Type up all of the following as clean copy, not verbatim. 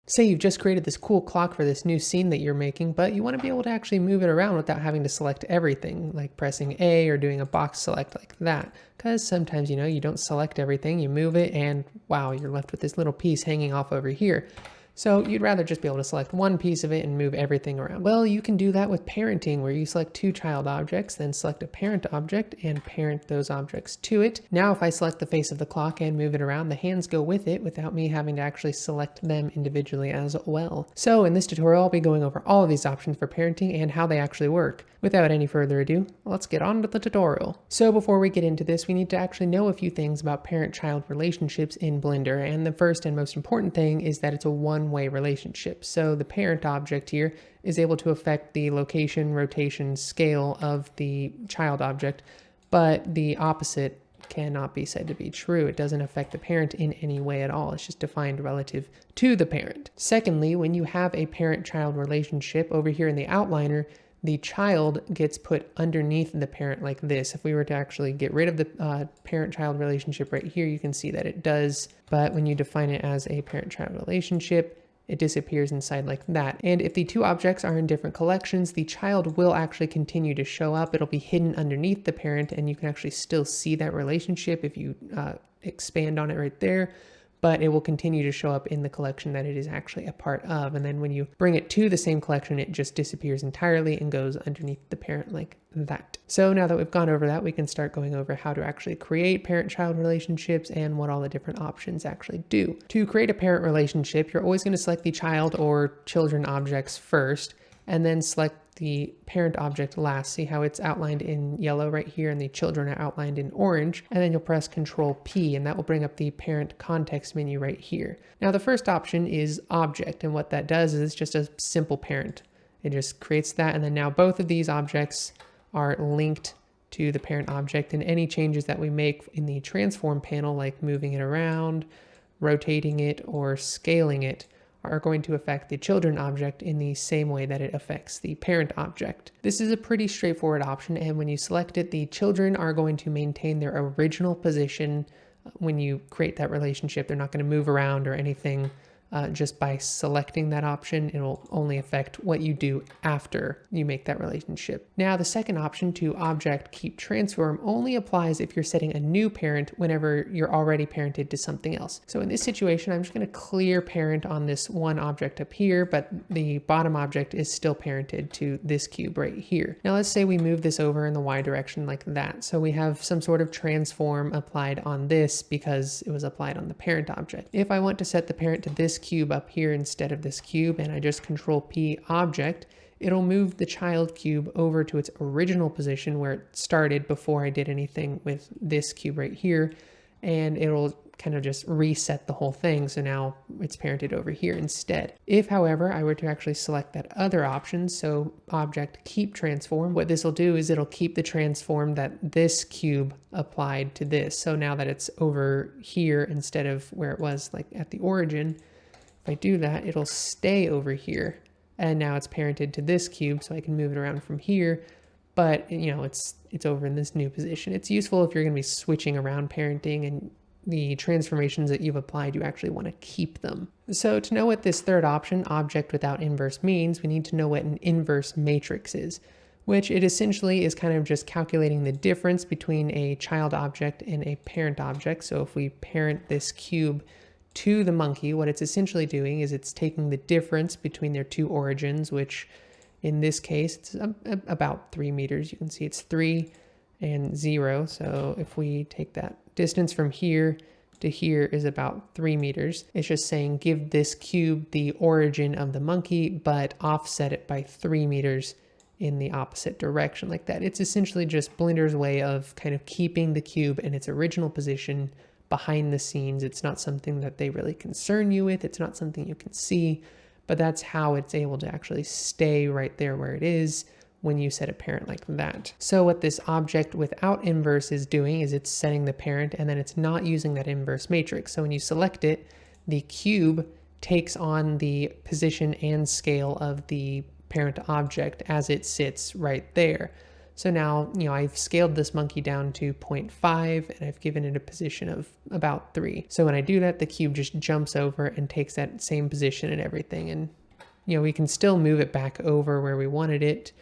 Say you've just created this cool clock for this new scene that you're making, but you want to be able to actually move it around without having to select everything, like pressing A or doing a box select like that. Because sometimes, you don't select everything, you move it, and wow, you're left with this little piece hanging off over here. So you'd rather just be able to select one piece of it and move everything around. Well, you can do that with parenting, where you select two child objects, then select a parent object and parent those objects to it. Now, if I select the face of the clock and move it around, the hands go with it without me having to actually select them individually as well. So in this tutorial, I'll be going over all of these options for parenting and how they actually work. Without any further ado, let's get on to the tutorial. So before we get into this, we need to actually know a few things about parent-child relationships in Blender, and the first and most important thing is that it's a one-way relationship. So the parent object here is able to affect the location, rotation, scale of the child object, but the opposite cannot be said to be true. It doesn't affect the parent in any way at all. It's just defined relative to the parent. Secondly, when you have a parent-child relationship over here in the outliner, the child gets put underneath the parent like this. If we were to actually get rid of the parent-child relationship right here, you can see that it does. But when you define it as a parent-child relationship, it disappears inside like that. And if the two objects are in different collections, the child will actually continue to show up. It'll be hidden underneath the parent, and you can actually still see that relationship if you expand on it right there. But it will continue to show up in the collection that it is actually a part of. And then when you bring it to the same collection, it just disappears entirely and goes underneath the parent like that. So now that we've gone over that, we can start going over how to actually create parent-child relationships and what all the different options actually do. To create a parent relationship, you're always going to select the child or children objects first, and then select the parent object last. See how it's outlined in yellow right here and the children are outlined in orange, and then you'll press Control P and that will bring up the parent context menu right here. Now the first option is object, and what that does is it's just a simple parent. It just creates that, and then now both of these objects are linked to the parent object, and any changes that we make in the transform panel, like moving it around, rotating it, or scaling it, are going to affect the children object in the same way that it affects the parent object. This is a pretty straightforward option, and when you select it, the children are going to maintain their original position when you create that relationship. They're not going to move around or anything. Just by selecting that option, it'll only affect what you do after you make that relationship. Now, the second option, to object keep transform, only applies if you're setting a new parent whenever you're already parented to something else. So in this situation, I'm just going to clear parent on this one object up here, but the bottom object is still parented to this cube right here. Now let's say we move this over in the Y direction like that. So we have some sort of transform applied on this because it was applied on the parent object. If I want to set the parent to this cube up here instead of this cube, and I just Control P object, it'll move the child cube over to its original position where it started before I did anything with this cube right here, and it'll kind of just reset the whole thing. So now it's parented over here instead. If, however, I were to actually select that other option, so object keep transform, what this will do is it'll keep the transform that this cube applied to this. So now that it's over here instead of where it was like at the origin, if I do that, it'll stay over here. And now it's parented to this cube, so I can move it around from here. But it's over in this new position. It's useful if you're going to be switching around parenting and the transformations that you've applied, you actually want to keep them. So to know what this third option, object without inverse, means, we need to know what an inverse matrix is, which it essentially is kind of just calculating the difference between a child object and a parent object. So if we parent this cube to the monkey, what it's essentially doing is it's taking the difference between their two origins, which in this case, it's about 3 meters. You can see it's 3 and 0. So if we take that distance from here to here is about 3 meters. It's just saying give this cube the origin of the monkey, but offset it by 3 meters in the opposite direction like that. It's essentially just Blender's way of kind of keeping the cube in its original position behind the scenes. It's not something that they really concern you with. It's not something you can see, but that's how it's able to actually stay right there where it is when you set a parent like that. So what this object without inverse is doing is it's setting the parent, and then it's not using that inverse matrix. So when you select it, the cube takes on the position and scale of the parent object as it sits right there. So now, I've scaled this monkey down to 0.5 and I've given it a position of about 3. So when I do that, the cube just jumps over and takes that same position and everything. And, we can still move it back over where we wanted it.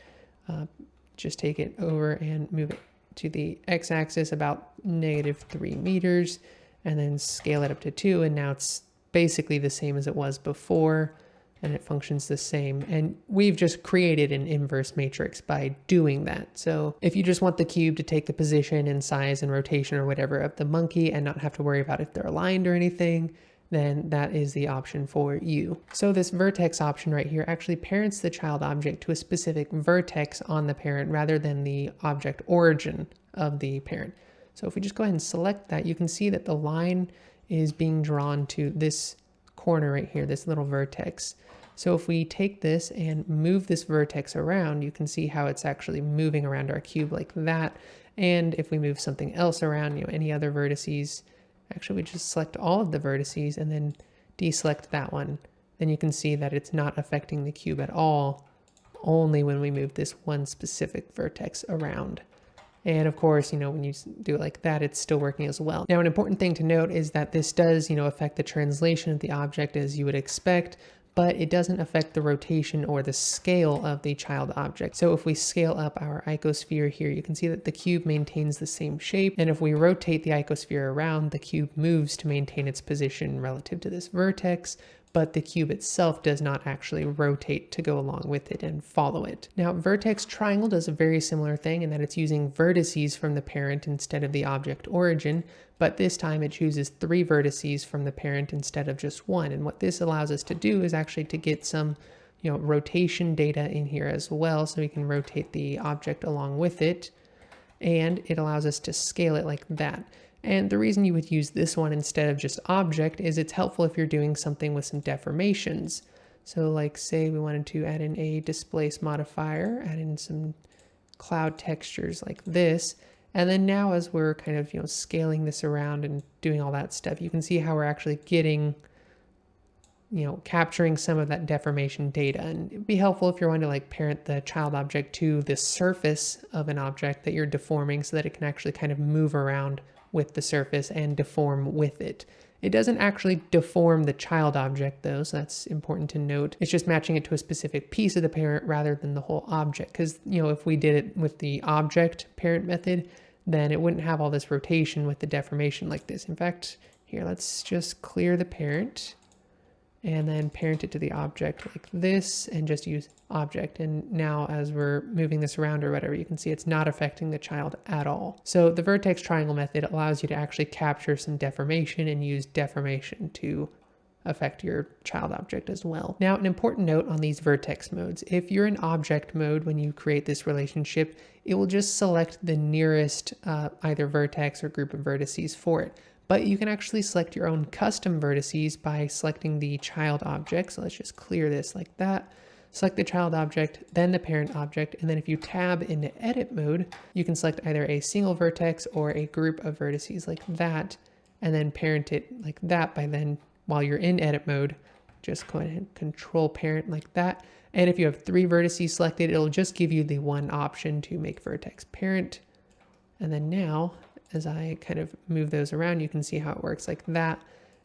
Just take it over and move it to the x-axis about -3 meters and then scale it up to 2. And now it's basically the same as it was before. And it functions the same. And we've just created an inverse matrix by doing that. So if you just want the cube to take the position and size and rotation or whatever of the monkey and not have to worry about if they're aligned or anything, then that is the option for you. So this vertex option right here actually parents the child object to a specific vertex on the parent rather than the object origin of the parent. So if we just go ahead and select that, you can see that the line is being drawn to this corner right here, this little vertex. So if we take this and move this vertex around, you can see how it's actually moving around our cube like that. And if we move something else around, any other vertices, actually we just select all of the vertices and then deselect that one. Then you can see that it's not affecting the cube at all, only when we move this one specific vertex around. And of course, when you do it like that, it's still working as well. Now, an important thing to note is that this does, affect the translation of the object as you would expect, but it doesn't affect the rotation or the scale of the child object. So if we scale up our icosphere here, you can see that the cube maintains the same shape. And if we rotate the icosphere around, the cube moves to maintain its position relative to this vertex, but the cube itself does not actually rotate to go along with it and follow it. Now, Vertex Triangle does a very similar thing in that it's using vertices from the parent instead of the object origin, but this time it chooses 3 vertices from the parent instead of just 1. And what this allows us to do is actually to get some, rotation data in here as well, so we can rotate the object along with it, and it allows us to scale it like that. And the reason you would use this one instead of just object is it's helpful if you're doing something with some deformations. So like say we wanted to add in a displace modifier, add in some cloud textures like this. And then now as we're kind of, scaling this around and doing all that stuff, you can see how we're actually getting, capturing some of that deformation data. And it'd be helpful if you're wanting to like parent the child object to the surface of an object that you're deforming so that it can actually kind of move around with the surface and deform with it. It doesn't actually deform the child object though, so that's important to note. It's just matching it to a specific piece of the parent rather than the whole object. Because, if we did it with the object parent method, then it wouldn't have all this rotation with the deformation like this. In fact, here, let's just clear the parent and then parent it to the object like this and just use object. And now as we're moving this around or whatever, you can see it's not affecting the child at all. So the vertex triangle method allows you to actually capture some deformation and use deformation to affect your child object as well. Now, an important note on these vertex modes. If you're in object mode when you create this relationship, it will just select the nearest either vertex or group of vertices for it. But you can actually select your own custom vertices by selecting the child object. So let's just clear this like that. Select the child object, then the parent object, and then if you tab into edit mode, you can select either a single vertex or a group of vertices like that, and then parent it like that by then, while you're in edit mode, just go ahead and control parent like that. And if you have 3 vertices selected, it'll just give you the one option to make vertex parent. And then now, as I kind of move those around, you can see how it works like that.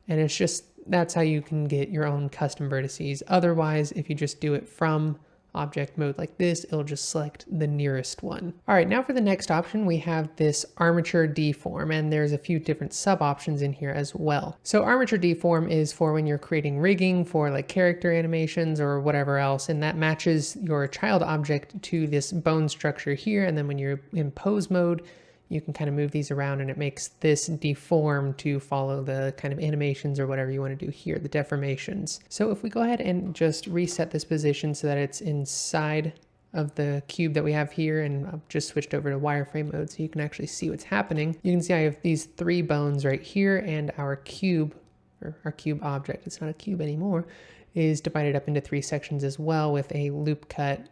And it's just, that's how you can get your own custom vertices. Otherwise, if you just do it from object mode like this, it'll just select the nearest one. All right, now for the next option, we have this Armature Deform, and there's a few different sub options in here as well. So Armature Deform is for when you're creating rigging for like character animations or whatever else, and that matches your child object to this bone structure here. And then when you're in pose mode, you can kind of move these around and it makes this deform to follow the kind of animations or whatever you want to do here, the deformations. So if we go ahead and just reset this position so that it's inside of the cube that we have here, and I've just switched over to wireframe mode so you can actually see what's happening. You can see I have these 3 bones right here, and our cube, or our cube object, it's not a cube anymore, is divided up into 3 sections as well with a loop cut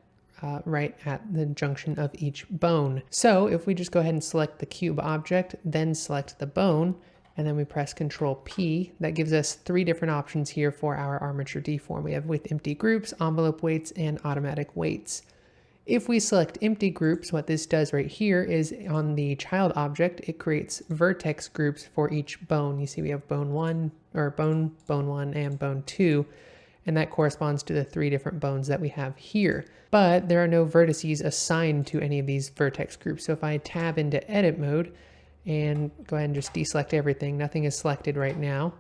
right at the junction of each bone. So if we just go ahead and select the cube object, then select the bone, and then we press Control P, that gives us 3 different options here for our Armature Deform. We have with empty groups, envelope weights, and automatic weights. If we select empty groups, what this does right here is on the child object, it creates vertex groups for each bone. You see we have bone 1, or bone 1, and bone 2, and that corresponds to the 3 different bones that we have here. But there are no vertices assigned to any of these vertex groups. So if I tab into edit mode and go ahead and just deselect everything, nothing is selected right now.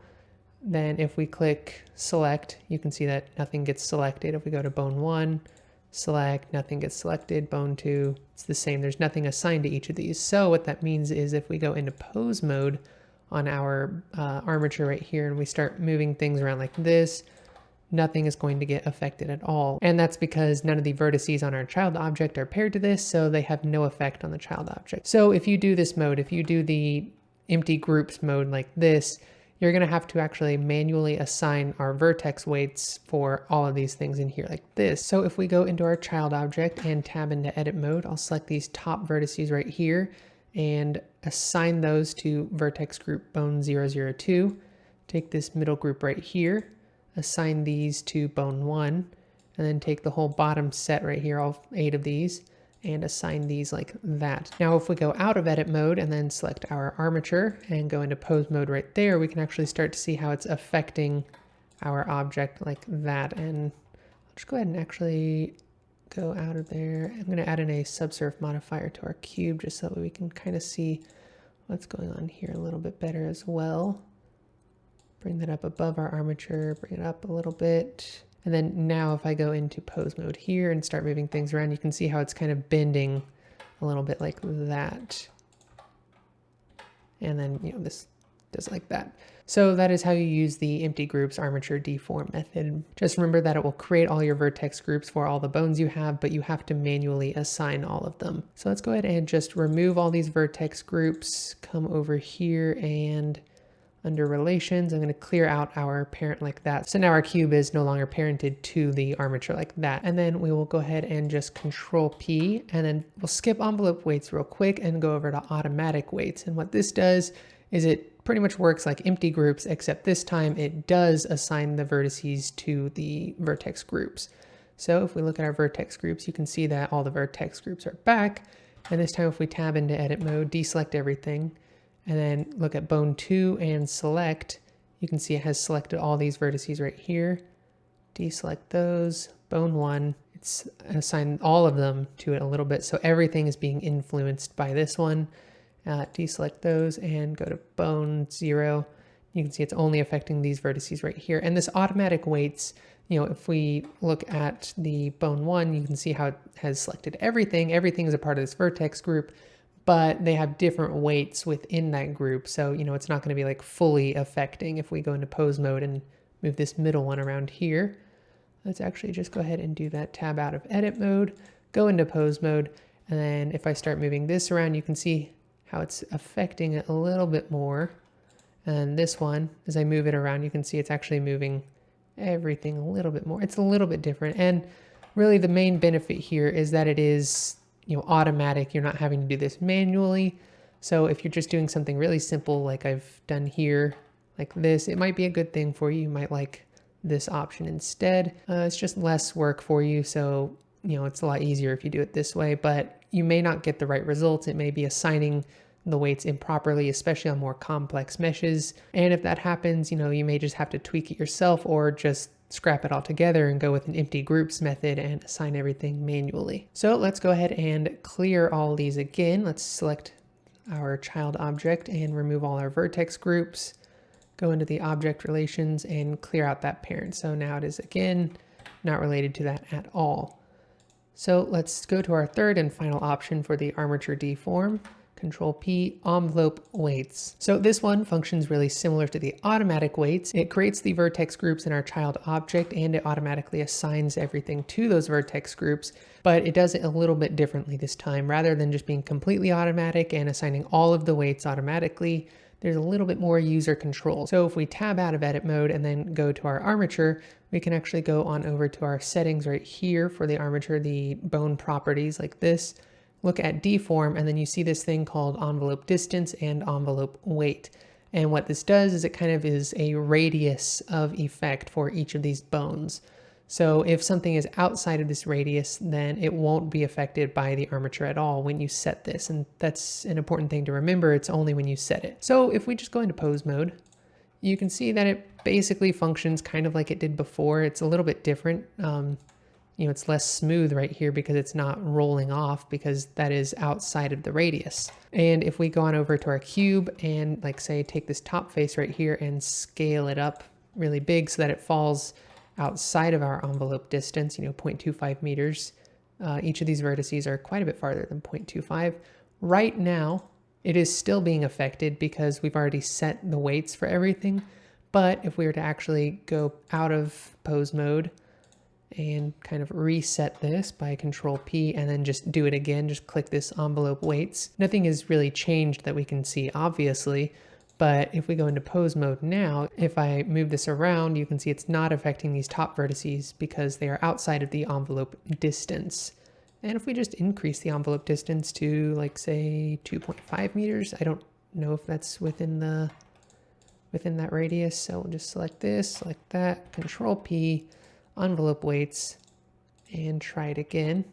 Then if we click select, you can see that nothing gets selected. If we go to bone 1, select, nothing gets selected. Bone 2, it's the same. There's nothing assigned to each of these. So what that means is if we go into pose mode on our armature right here and we start moving things around like this, nothing is going to get affected at all. And that's because none of the vertices on our child object are paired to this, so they have no effect on the child object. So if you do this mode, if you do the empty groups mode like this, you're going to have to actually manually assign our vertex weights for all of these things in here like this. So if we go into our child object and tab into edit mode, I'll select these top vertices right here and assign those to vertex group bone 002. Take this middle group right here, assign these to bone 1, and then take the whole bottom set right here, all 8 of these, and assign these like that. Now if we go out of edit mode and then select our armature and go into pose mode right there, we can actually start to see how it's affecting our object like that. And I'll just go ahead and actually go out of there. I'm going to add in a subsurf modifier to our cube just so that we can kind of see what's going on here a little bit better as well. Bring that up above our armature, bring it up a little bit. And then now if I go into pose mode here and start moving things around, you can see how it's kind of bending a little bit like that. And then, this does like that. So that is how you use the empty groups armature deform method. Just remember that it will create all your vertex groups for all the bones you have, but you have to manually assign all of them. So let's go ahead and just remove all these vertex groups, come over here and under relations, I'm going to clear out our parent like that. So now our cube is no longer parented to the armature like that. And then we will go ahead and just Control P, and then we'll skip envelope weights real quick and go over to automatic weights. And what this does is it pretty much works like empty groups, except this time it does assign the vertices to the vertex groups. So if we look at our vertex groups, you can see that all the vertex groups are back. And this time if we tab into edit mode, deselect everything, and then look at bone 2 and select, you can see it has selected all these vertices right here. Deselect those. Bone 1, it's assigned all of them to it a little bit, so everything is being influenced by this one. Deselect those and go to bone 0. You can see it's only affecting these vertices right here. And this automatic weights, if we look at the bone 1, you can see how it has selected everything. Everything is a part of this vertex group, but they have different weights within that group. So, it's not going to be like fully affecting if we go into pose mode and move this middle one around here. Let's actually just go ahead and do that tab out of edit mode, go into pose mode. And then if I start moving this around, you can see how it's affecting it a little bit more. And this one, as I move it around, you can see it's actually moving everything a little bit more. It's a little bit different. And really the main benefit here is that it is automatic. You're not having to do this manually. So if you're just doing something really simple like I've done here, like this, it might be a good thing for you. You might like this option instead. It's just less work for you. So, it's a lot easier if you do it this way, but you may not get the right results. It may be assigning the weights improperly, especially on more complex meshes. And if that happens, you may just have to tweak it yourself or just scrap it all together and go with an empty groups method and assign everything manually. So let's go ahead and clear all these again. Let's select our child object and remove all our vertex groups, go into the object relations and clear out that parent. So now it is again not related to that at all. So let's go to our third and final option for the armature deform. Control P, envelope weights. So this one functions really similar to the automatic weights. It creates the vertex groups in our child object and it automatically assigns everything to those vertex groups, but it does it a little bit differently this time. Rather than just being completely automatic and assigning all of the weights automatically, there's a little bit more user control. So if we tab out of edit mode and then go to our armature, we can actually go on over to our settings right here for the armature, the bone properties like this. Look at deform, and then you see this thing called envelope distance and envelope weight. And what this does is it kind of is a radius of effect for each of these bones. So if something is outside of this radius, then it won't be affected by the armature at all when you set this. And that's an important thing to remember. It's only when you set it. So if we just go into pose mode, you can see that it basically functions kind of like it did before. It's a little bit different. It's less smooth right here because it's not rolling off, because that is outside of the radius. And if we go on over to our cube and like say take this top face right here and scale it up really big so that it falls outside of our envelope distance, 0.25 meters. Each of these vertices are quite a bit farther than 0.25. Right now, it is still being affected because we've already set the weights for everything. But if we were to actually go out of pose mode and kind of reset this by Control P and then just do it again, just click this envelope weights, nothing has really changed that we can see, obviously. But if we go into pose mode now, if I move this around, you can see it's not affecting these top vertices because they are outside of the envelope distance. And if we just increase the envelope distance to like say 2.5 meters, I don't know if that's within that radius. So we'll just select this, select that, Control P, envelope weights, and try it again.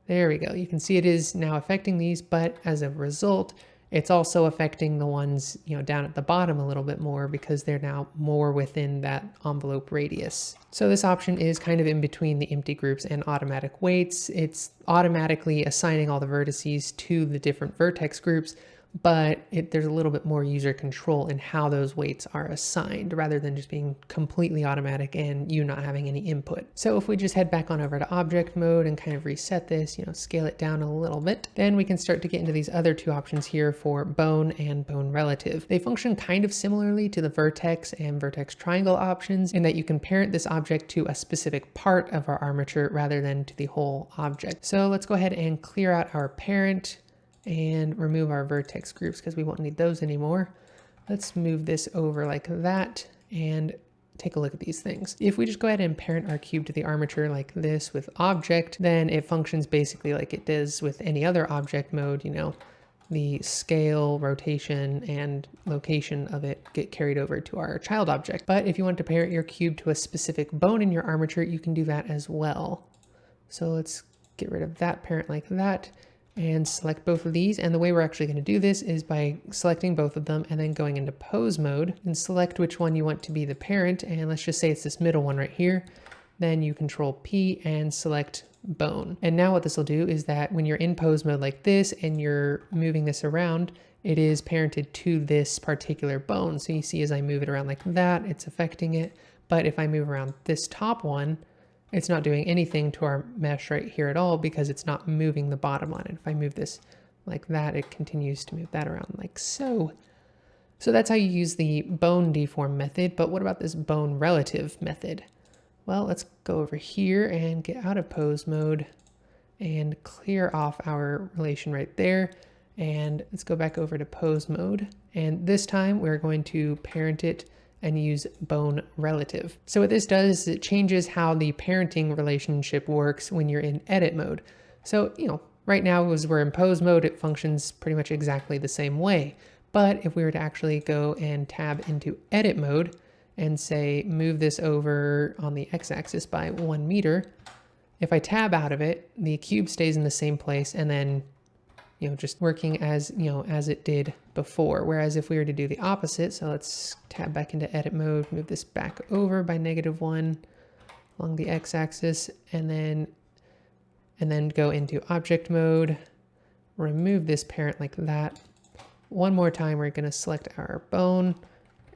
There we go. You can see it is now affecting these, but as a result, it's also affecting the ones, down at the bottom a little bit more because they're now more within that envelope radius. So this option is kind of in between the empty groups and automatic weights. It's automatically assigning all the vertices to the different vertex groups, but there's a little bit more user control in how those weights are assigned rather than just being completely automatic and you not having any input. So if we just head back on over to object mode and kind of reset this, scale it down a little bit, then we can start to get into these other two options here for bone and bone relative. They function kind of similarly to the vertex and vertex triangle options in that you can parent this object to a specific part of our armature rather than to the whole object. So let's go ahead and clear out our parent and remove our vertex groups because we won't need those anymore. Let's move this over like that and take a look at these things. If we just go ahead and parent our cube to the armature like this with object, then it functions basically like it does with any other object mode. The scale, rotation, and location of it get carried over to our child object. But if you want to parent your cube to a specific bone in your armature, you can do that as well. So let's get rid of that parent like that and select both of these. And the way we're actually going to do this is by selecting both of them and then going into pose mode and select which one you want to be the parent. And let's just say it's this middle one right here. Then you Control P and select bone. And now what this will do is that when you're in pose mode like this and you're moving this around, it is parented to this particular bone. So you see as I move it around like that, it's affecting it. But if I move around this top one, it's not doing anything to our mesh right here at all because it's not moving the bottom on it. If I move this like that, it continues to move that around like so. So that's how you use the bone deform method. But what about this bone relative method? Well, let's go over here and get out of pose mode and clear off our relation right there. And let's go back over to pose mode. And this time we're going to parent it and use bone relative. So what this does is it changes how the parenting relationship works when you're in edit mode. So, right now as we're in pose mode, it functions pretty much exactly the same way. But if we were to actually go and tab into edit mode and say, move this over on the x-axis by 1 meter, if I tab out of it, the cube stays in the same place and then just working as it did before. Whereas if we were to do the opposite, so let's tab back into edit mode, move this back over by -1 along the x-axis, and then go into object mode, remove this parent like that. One more time, we're going to select our bone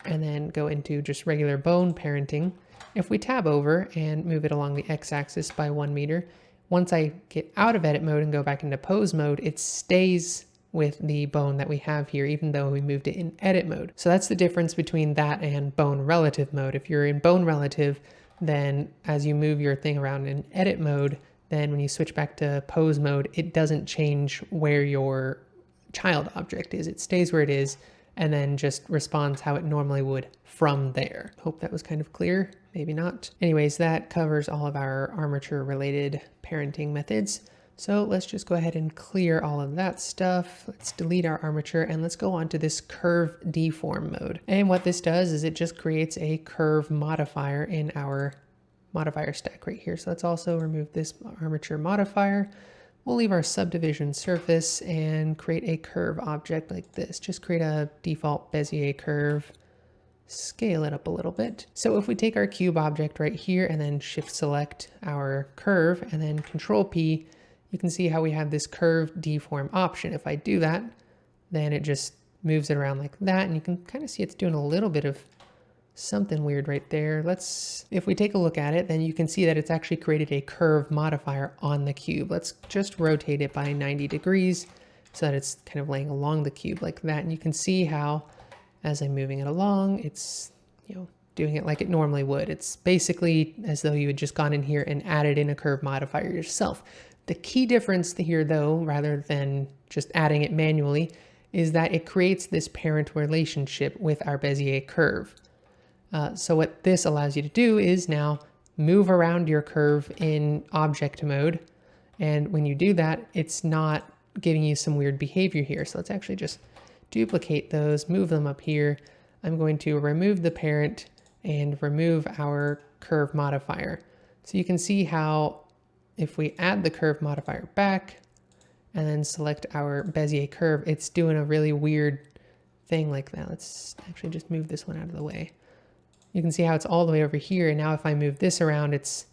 and then go into just regular bone parenting. If we tab over and move it along the x-axis by 1 meter, once I get out of edit mode and go back into pose mode, it stays with the bone that we have here, even though we moved it in edit mode. So that's the difference between that and bone relative mode. If you're in bone relative, then as you move your thing around in edit mode, then when you switch back to pose mode, it doesn't change where your child object is. It stays where it is and then just responds how it normally would from there. Hope that was kind of clear, maybe not. Anyways, that covers all of our armature related parenting methods. So let's just go ahead and clear all of that stuff. Let's delete our armature and let's go on to this curve deform mode. And what this does is it just creates a curve modifier in our modifier stack right here. So let's also remove this armature modifier. We'll leave our subdivision surface and create a curve object like this. Just create a default Bezier curve, scale it up a little bit. So if we take our cube object right here and then shift select our curve and then control P, you can see how we have this curve deform option. If I do that, then it just moves it around like that. And you can kind of see it's doing a little bit of something weird right there. If we take a look at it, then you can see that it's actually created a curve modifier on the cube. Let's just rotate it by 90 degrees so that it's kind of laying along the cube like that. And you can see how, as I'm moving it along, it's, doing it like it normally would. It's basically as though you had just gone in here and added in a curve modifier yourself. The key difference here, though, rather than just adding it manually, is that it creates this parent relationship with our Bezier curve. So what this allows you to do is now move around your curve in object mode. And when you do that, it's not giving you some weird behavior here. So let's actually just duplicate those, move them up here. I'm going to remove the parent and remove our curve modifier. So you can see how if we add the curve modifier back and then select our Bezier curve, it's doing a really weird thing like that. Let's actually just move this one out of the way. You can see how it's all the way over here. And now if I move this around, it's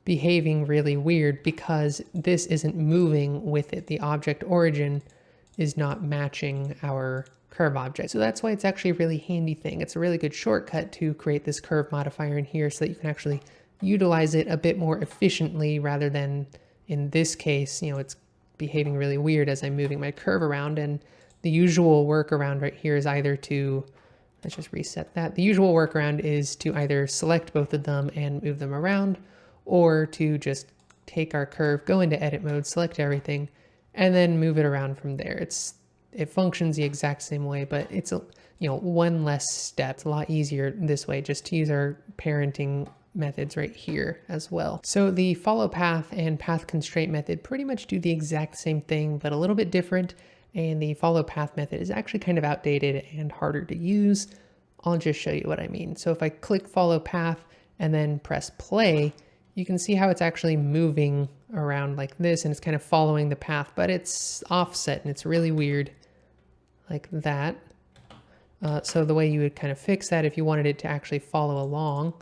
behaving really weird because this isn't moving with it. The object origin is not matching our curve object. So that's why it's actually a really handy thing. It's a really good shortcut to create this curve modifier in here so that you can actually utilize it a bit more efficiently rather than in this case, it's behaving really weird as I'm moving my curve around. And the usual workaround right here is either to, let's just reset that. The usual workaround is to either select both of them and move them around, or to just take our curve, go into edit mode, select everything, and then move it around from there. It functions the exact same way, but it's one less step. It's a lot easier this way, just to use our parenting methods right here as well. So the follow path and path constraint method pretty much do the exact same thing, but a little bit different. And the follow path method is actually kind of outdated and harder to use. I'll just show you what I mean. So if I click follow path and then press play, you can see how it's actually moving around like this and it's kind of following the path, but it's offset and it's really weird like that. So the way you would kind of fix that, if you wanted it to actually follow along,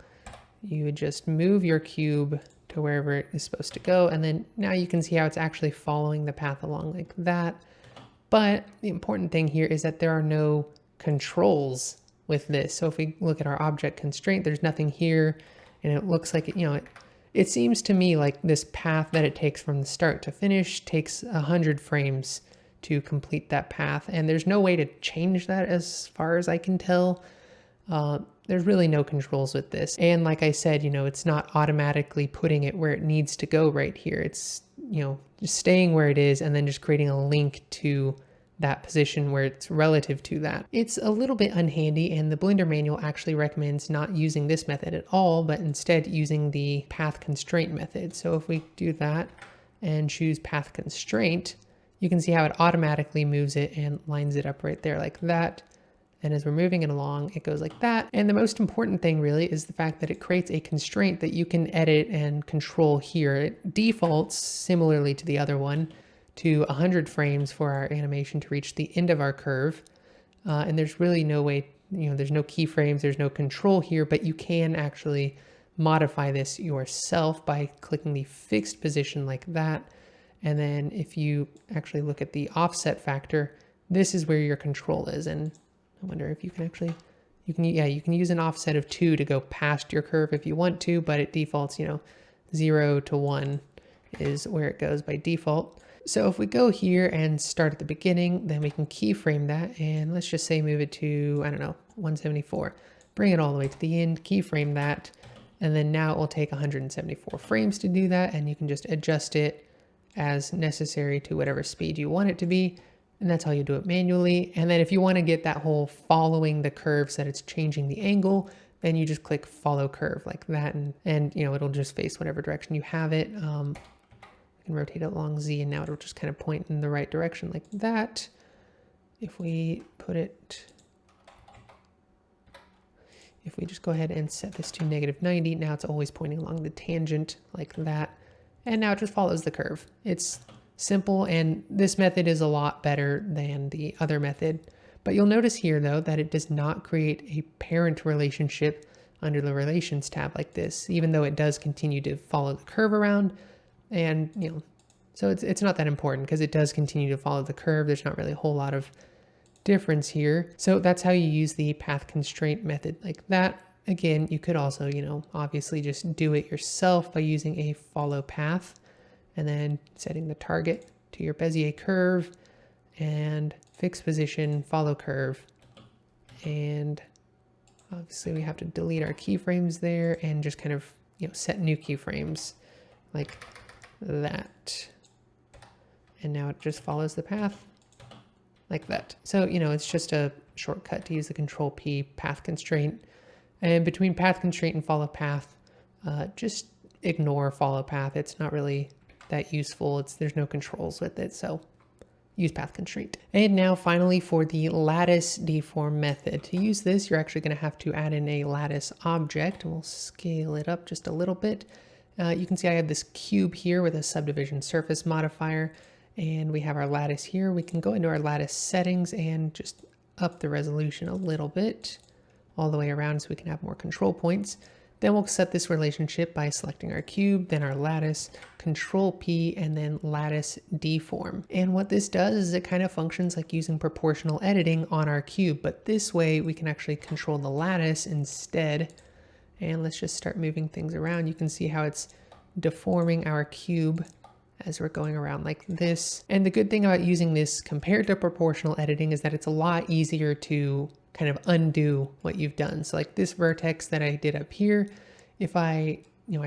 you would just move your cube to wherever it is supposed to go. And then now you can see how it's actually following the path along like that. But the important thing here is that there are no controls with this. So if we look at our object constraint, there's nothing here. And it looks like, it seems to me like this path that it takes from the start to finish takes 100 frames to complete that path. And there's no way to change that as far as I can tell. There's really no controls with this. And like I said, it's not automatically putting it where it needs to go right here. It's, just staying where it is and then just creating a link to that position where it's relative to that. It's a little bit unhandy, and the Blender manual actually recommends not using this method at all, but instead using the path constraint method. So if we do that and choose path constraint, you can see how it automatically moves it and lines it up right there like that. And as we're moving it along, it goes like that. And the most important thing really is the fact that it creates a constraint that you can edit and control here. It defaults, similarly to the other one, to 100 frames for our animation to reach the end of our curve. And there's really no way, there's no keyframes, there's no control here, but you can actually modify this yourself by clicking the fixed position like that. And then if you actually look at the offset factor, this is where your control is. And I wonder if you can actually, you can use an offset of 2 to go past your curve if you want to, but it defaults, 0 to 1 is where it goes by default. So if we go here and start at the beginning, then we can keyframe that, and let's just say move it to, 174. Bring it all the way to the end, keyframe that, and then now it will take 174 frames to do that, and you can just adjust it as necessary to whatever speed you want it to be. And that's how you do it manually. And then if you want to get that whole following the curve so that it's changing the angle, then you just click follow curve like that. And it'll just face whatever direction you have it. You can rotate it along Z, and now it'll just kind of point in the right direction like that. If we put it if we just go ahead and set this to -90, now it's always pointing along the tangent like that. And now it just follows the curve. It's simple, and this method is a lot better than the other method. But you'll notice here though that it does not create a parent relationship under the relations tab like this, even though it does continue to follow the curve around. And so it's not that important because it does continue to follow the curve. There's not really a whole lot of difference here. So that's how you use the path constraint method like that. Again, you could also, obviously just do it yourself by using a follow path and then setting the target to your Bezier curve and fix position, follow curve. And obviously we have to delete our keyframes there and just kind of, set new keyframes like that. And now it just follows the path like that. So, it's just a shortcut to use the Control P path constraint. And between path constraint and follow path, just ignore follow path. It's not really that useful. There's no controls with it, so use path constraint. And now finally for the lattice deform method. To use this, you're actually going to have to add in a lattice object. We'll scale it up just a little bit. You can see I have this cube here with a subdivision surface modifier, and we have our lattice here. We can go into our lattice settings and just up the resolution a little bit all the way around so we can have more control points. Then we'll set this relationship by selecting our cube, then our lattice, Control P, and then lattice deform. And what this does is it kind of functions like using proportional editing on our cube, but this way we can actually control the lattice instead. And let's just start moving things around. You can see how it's deforming our cube as we're going around like this. And the good thing about using this compared to proportional editing is that it's a lot easier to kind of undo what you've done. So like this vertex that I did up here, if I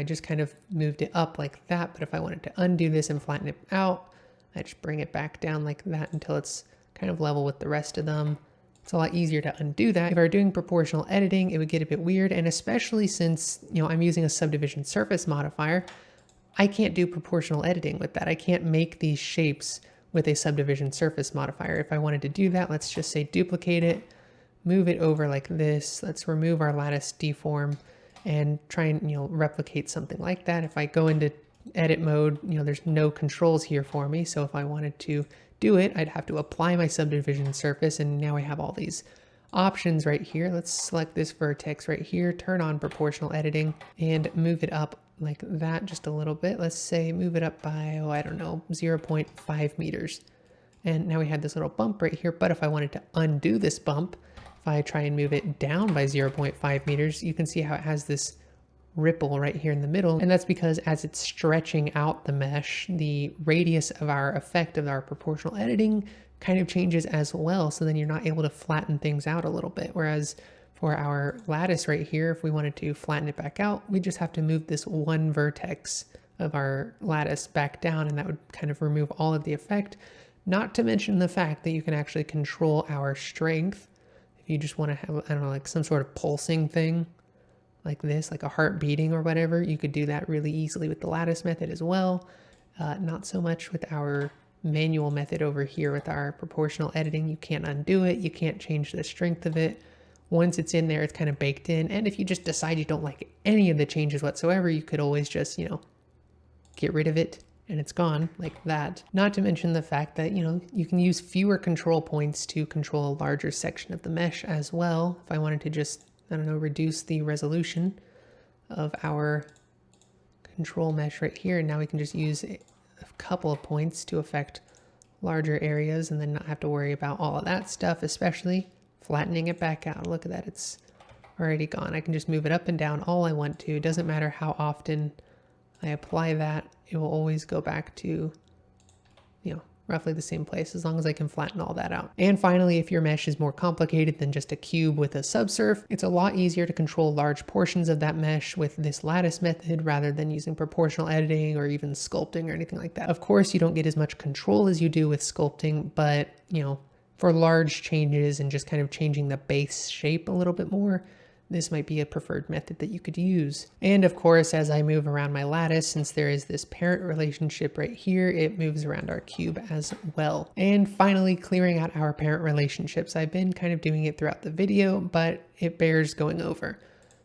just kind of moved it up like that, but if I wanted to undo this and flatten it out, I just bring it back down like that until it's kind of level with the rest of them. It's a lot easier to undo that. If I were doing proportional editing, it would get a bit weird. And especially since, I'm using a subdivision surface modifier, I can't do proportional editing with that. I can't make these shapes with a subdivision surface modifier. If I wanted to do that, let's just say duplicate it, move it over like this. Let's remove our lattice deform and try and, replicate something like that. If I go into edit mode, there's no controls here for me. So if I wanted to do it, I'd have to apply my subdivision surface. And now I have all these options right here. Let's select this vertex right here, turn on proportional editing and move it up like that just a little bit. Let's say move it up by, 0.5 meters. And now we had this little bump right here. But if I wanted to undo this bump, if I try and move it down by 0.5 meters, you can see how it has this ripple right here in the middle. And that's because as it's stretching out the mesh, the radius of our effect of our proportional editing kind of changes as well. So then you're not able to flatten things out a little bit. Whereas for our lattice right here, if we wanted to flatten it back out, we just have to move this one vertex of our lattice back down, and that would kind of remove all of the effect. Not to mention the fact that you can actually control our strength. If you just want to have, like some sort of pulsing thing like this, like a heart beating or whatever, you could do that really easily with the lattice method as well. Not so much with our manual method over here with our proportional editing. You can't undo it. You can't change the strength of it. Once it's in there, it's kind of baked in. And if you just decide you don't like any of the changes whatsoever, you could always just, get rid of it and it's gone like that. Not to mention the fact that, you can use fewer control points to control a larger section of the mesh as well. If I wanted to just, reduce the resolution of our control mesh right here, and now we can just use a couple of points to affect larger areas and then not have to worry about all of that stuff, especially flattening it back out. Look at that, it's already gone. I can just move it up and down all I want to. It doesn't matter how often I apply that, it will always go back to, roughly the same place as long as I can flatten all that out. And finally, if your mesh is more complicated than just a cube with a subsurf, it's a lot easier to control large portions of that mesh with this lattice method rather than using proportional editing or even sculpting or anything like that. Of course, you don't get as much control as you do with sculpting, but for large changes and just kind of changing the base shape a little bit more, this might be a preferred method that you could use. And of course, as I move around my lattice, since there is this parent relationship right here, it moves around our cube as well. And finally, clearing out our parent relationships. I've been kind of doing it throughout the video, but it bears going over.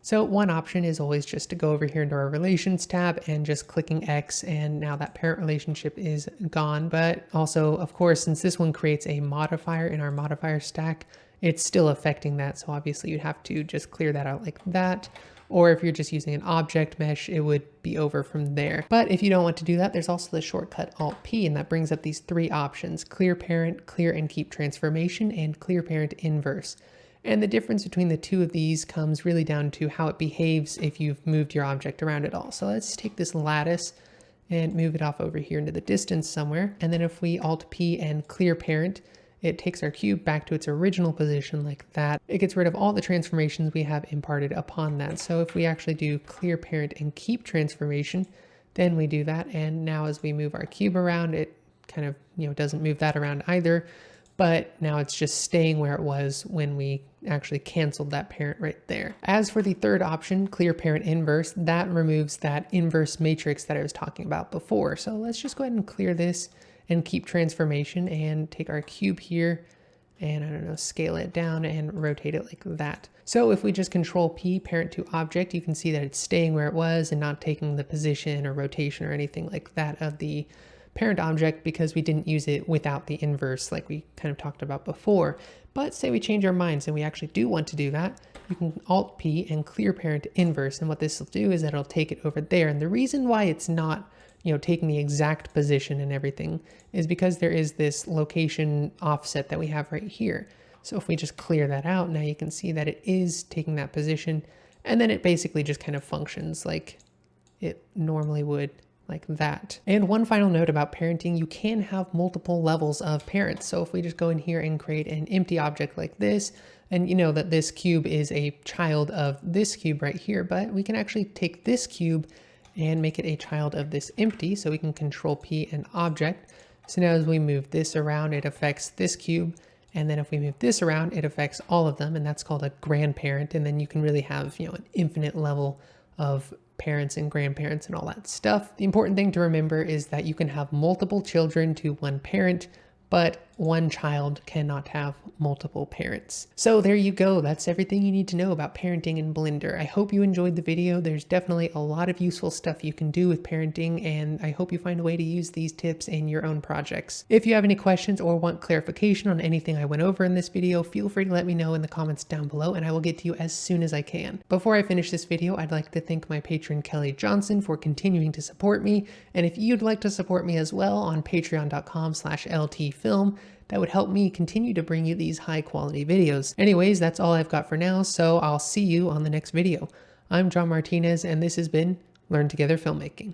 So one option is always just to go over here into our relations tab and just clicking X, and now that parent relationship is gone. But also, of course, since this one creates a modifier in our modifier stack, it's still affecting that. So obviously you'd have to just clear that out like that. Or if you're just using an object mesh, it would be over from there. But if you don't want to do that, there's also the shortcut Alt-P, and that brings up these three options: clear parent, clear and keep transformation, and clear parent inverse. And the difference between the two of these comes really down to how it behaves if you've moved your object around at all. So let's take this lattice and move it off over here into the distance somewhere. And then if we Alt-P and clear parent, it takes our cube back to its original position like that. It gets rid of all the transformations we have imparted upon that. So if we actually do clear parent and keep transformation, then we do that. And now as we move our cube around, it kind of, doesn't move that around either. But now it's just staying where it was when we actually canceled that parent right there. As for the third option, clear parent inverse, that removes that inverse matrix that I was talking about before. So let's just go ahead and clear this and keep transformation and take our cube here and, I don't know, scale it down and rotate it like that. So if we just Control P, parent to object, you can see that it's staying where it was and not taking the position or rotation or anything like that of the parent object, because we didn't use it without the inverse like we kind of talked about before. But say we change our minds and we actually do want to do that, you can Alt-P and clear parent inverse. And what this will do is that it'll take it over there. And the reason why it's not taking the exact position and everything is because there is this location offset that we have right here. So if we just clear that out, now you can see that it is taking that position, and then it basically just kind of functions like it normally would, like that. And one final note about parenting, you can have multiple levels of parents. So if we just go in here and create an empty object like this, and you know that this cube is a child of this cube right here, but we can actually take this cube and make it a child of this empty. So we can Control P an object. So now as we move this around, it affects this cube. And then if we move this around, it affects all of them. And that's called a grandparent. And then you can really have, an infinite level of parents and grandparents and all that stuff. The important thing to remember is that you can have multiple children to one parent, but one child cannot have multiple parents. So there you go. That's everything you need to know about parenting in Blender. I hope you enjoyed the video. There's definitely a lot of useful stuff you can do with parenting, and I hope you find a way to use these tips in your own projects. If you have any questions or want clarification on anything I went over in this video, feel free to let me know in the comments down below, and I will get to you as soon as I can. Before I finish this video, I'd like to thank my patron Kelly Johnson for continuing to support me, and if you'd like to support me as well on patreon.com/ltfilm, that would help me continue to bring you these high quality videos. Anyways, that's all I've got for now, so I'll see you on the next video. I'm John Martinez, and this has been Learn Together Filmmaking.